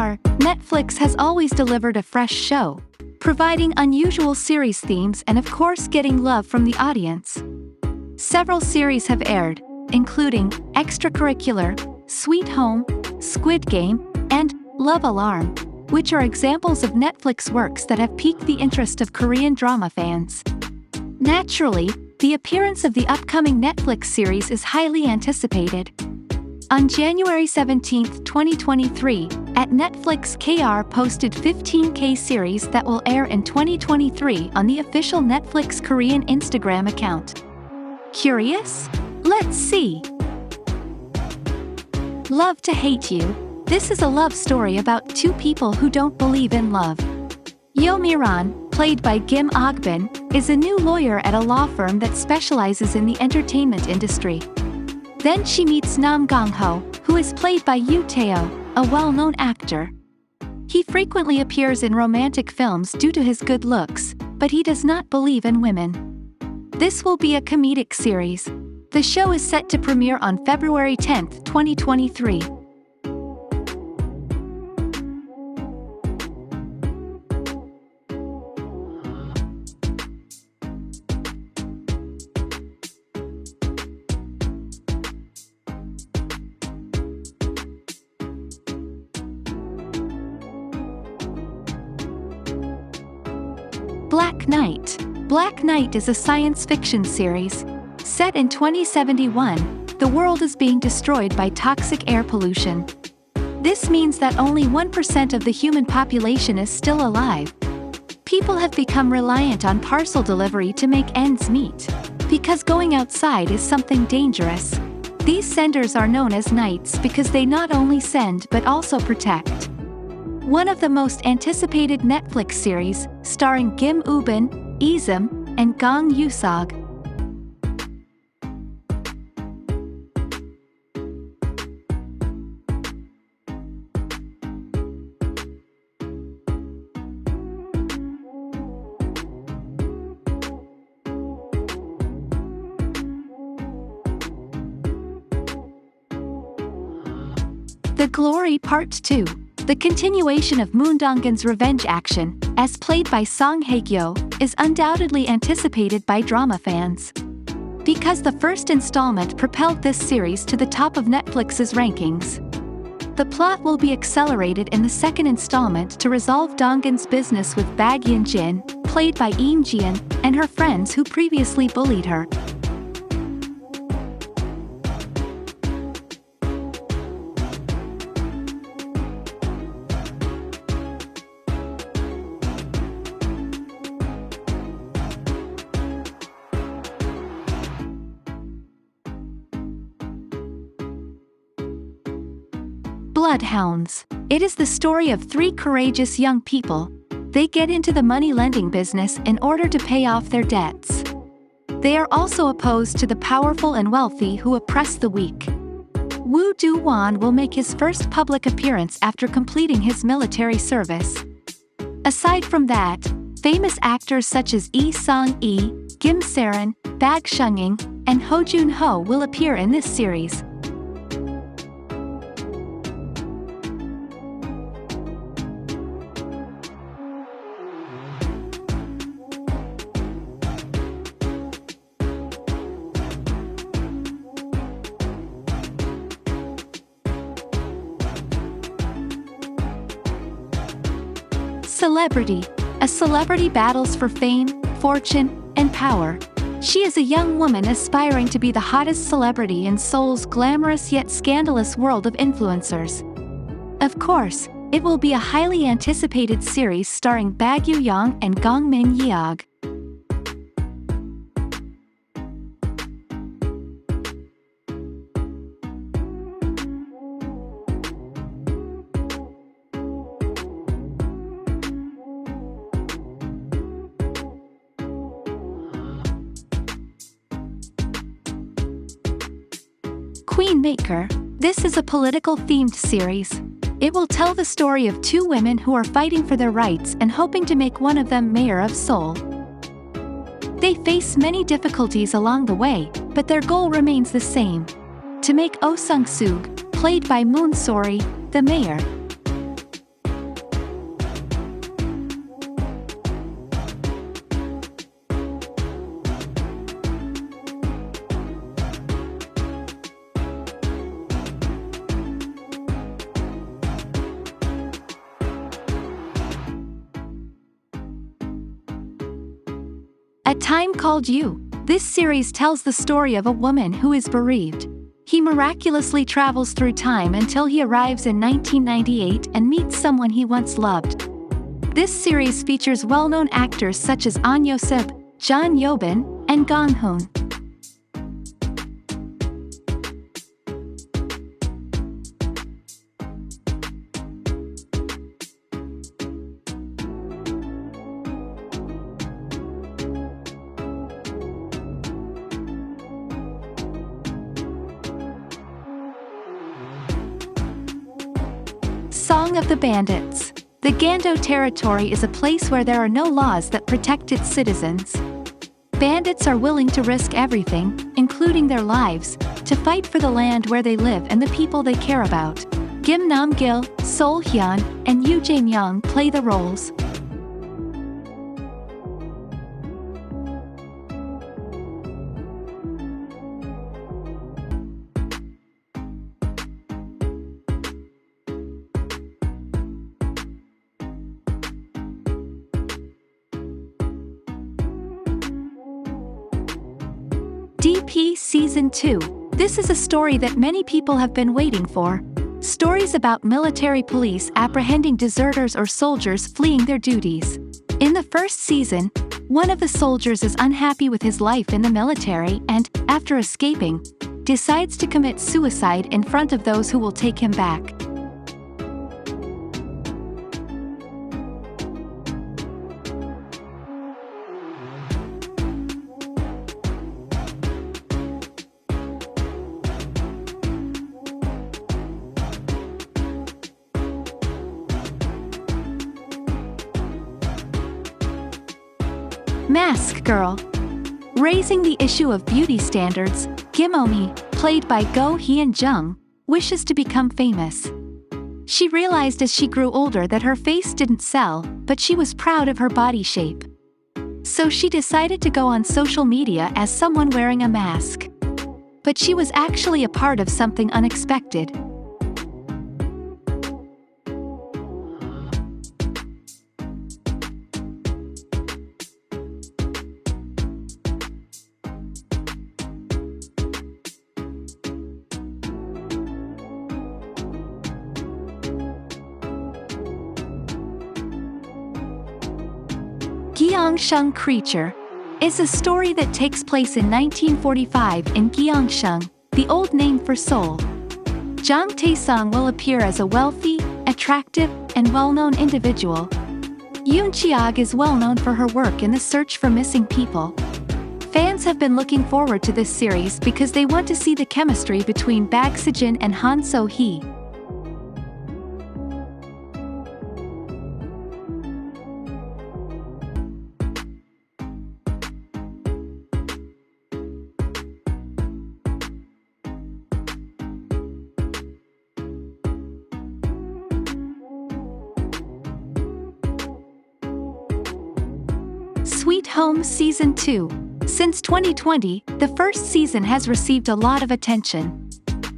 far, Netflix has always delivered a fresh show, providing unusual series themes and of course getting love from the audience. Several series have aired, including Extracurricular, Sweet Home, Squid Game, and Love Alarm, which are examples of Netflix works that have piqued the interest of Korean drama fans. Naturally, the appearance of the upcoming Netflix series is highly anticipated. On January 17, 2023, at Netflix KR posted 15K series that will air in 2023 on the official Netflix Korean Instagram account. Curious? Let's see. Love to Hate You. This is a love story about two people who don't believe in love. Yo Mi-ran, played by Kim Ok-bin, is a new lawyer at a law firm that specializes in the entertainment industry. Then she meets Nam Gong-ho, who is played by Yoo Tae-oh, a well-known actor. He frequently appears in romantic films due to his good looks, but he does not believe in women. This will be a comedic series. The show is set to premiere on February 10, 2023. Black Knight. Black Knight is a science fiction series. Set in 2071, the world is being destroyed by toxic air pollution. This means that only 1% of the human population is still alive. People have become reliant on parcel delivery to make ends meet. Because going outside is something dangerous. These senders are known as knights because they not only send but also protect. One of the most anticipated Netflix series, starring Kim Woo-bin, Lee Seung, and Gong Yoo-seok. The Glory Part 2. The continuation of Moon Dong-gin's revenge action, as played by Song Hye-kyo, is undoubtedly anticipated by drama fans. Because the first installment propelled this series to the top of Netflix's rankings. The plot will be accelerated in the second installment to resolve Dong-gin's business with Bag Yeon-jin, played by Im Ji-yeon, and her friends who previously bullied her. Bloodhounds. It is the story of three courageous young people. They get into the money-lending business in order to pay off their debts. They are also opposed to the powerful and wealthy who oppress the weak. Woo Do-won will make his first public appearance after completing his military service. Aside from that, famous actors such as Lee Seung-gi, Kim Se-rin, Bak Seung-in, and Ho Joon-ho will appear in this series. Celebrity. A celebrity battles for fame, fortune, and power. She is a young woman aspiring to be the hottest celebrity in Seoul's glamorous yet scandalous world of influencers. Of course, it will be a highly anticipated series starring Bak Yoo-young and Gong Min-yeog. Queenmaker. This is a political-themed series. It will tell the story of two women who are fighting for their rights and hoping to make one of them mayor of Seoul. They face many difficulties along the way, but their goal remains the same: to make Oh Sung-suk, played by Moon Sori, the mayor. A Time Called You. This series tells the story of a woman who is bereaved. He miraculously travels through time until he arrives in 1998 and meets someone he once loved. This series features well-known actors such as Ahn Yo-sub, John Yobin, and Gong Hoon. Song of the Bandits. The Gando territory is a place where there are no laws that protect its citizens. Bandits are willing to risk everything, including their lives, to fight for the land where they live and the people they care about. Kim Nam-gil, Sol Hyun, and Yoo Jae-myung play the roles. DP Season 2. This is a story that many people have been waiting for. Stories about military police apprehending deserters or soldiers fleeing their duties. In the first season, one of the soldiers is unhappy with his life in the military and, after escaping, decides to commit suicide in front of those who will take him back. Mask Girl. Raising the issue of beauty standards, Kim Oh-mi, played by Go Hyun-jung, wishes to become famous. She realized as she grew older that her face didn't sell, but she was proud of her body shape. So she decided to go on social media as someone wearing a mask. But she was actually a part of something unexpected. Gyeongseong Creature is a story that takes place in 1945 in Gyeongseong, the old name for Seoul. Jang Tae-sung will appear as a wealthy, attractive, and well-known individual. Yoon Cheog is well known for her work in the search for missing people. Fans have been looking forward to this series because they want to see the chemistry between Bak Se-jin and Han So-hee. Sweet Home Season 2. Since 2020, the first season has received a lot of attention.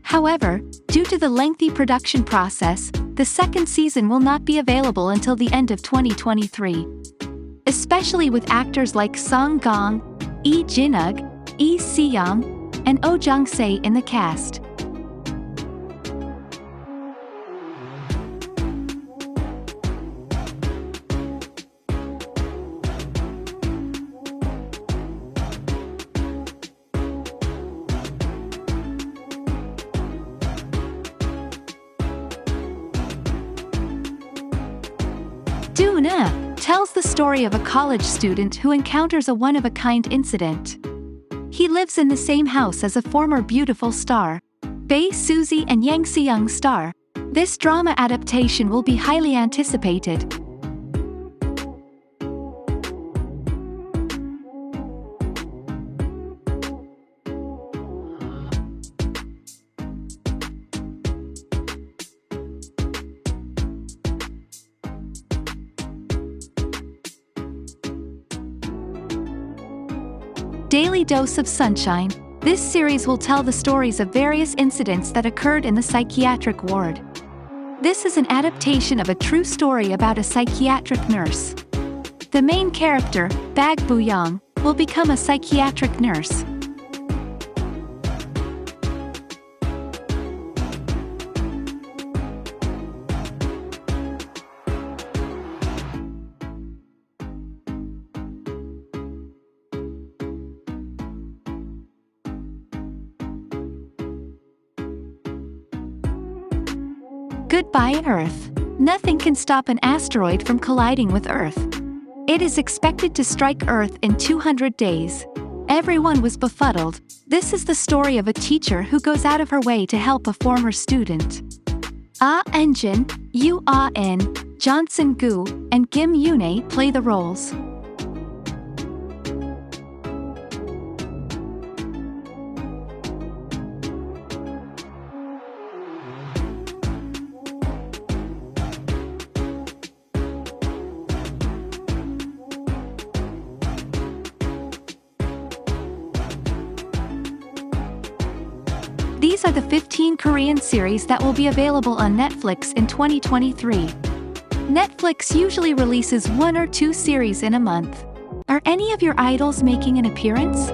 However, due to the lengthy production process, the second season will not be available until the end of 2023. Especially with actors like Song Gong, Lee Jin-ug, Lee Si-young, and Oh Jung-se in the cast. Do-na tells the story of a college student who encounters a one-of-a-kind incident. He lives in the same house as a former beautiful star, Bae Suzy and Yang Se-young star. This drama adaptation will be highly anticipated. Daily Dose of Sunshine. This series will tell the stories of various incidents that occurred in the psychiatric ward. This is an adaptation of a true story about a psychiatric nurse. The main character, Bag Bu-young, will become a psychiatric nurse. Goodbye Earth. Nothing can stop an asteroid from colliding with Earth. It is expected to strike Earth in 200 days. Everyone was befuddled. This is the story of a teacher who goes out of her way to help a former student. Ah Eun-jin, Yoo Ah-in, Johnson Gu, and Kim Yoon-ae play the roles. These are the 15 Korean series that will be available on Netflix in 2023. Netflix usually releases 1 or 2 series in a month. Are any of your idols making an appearance?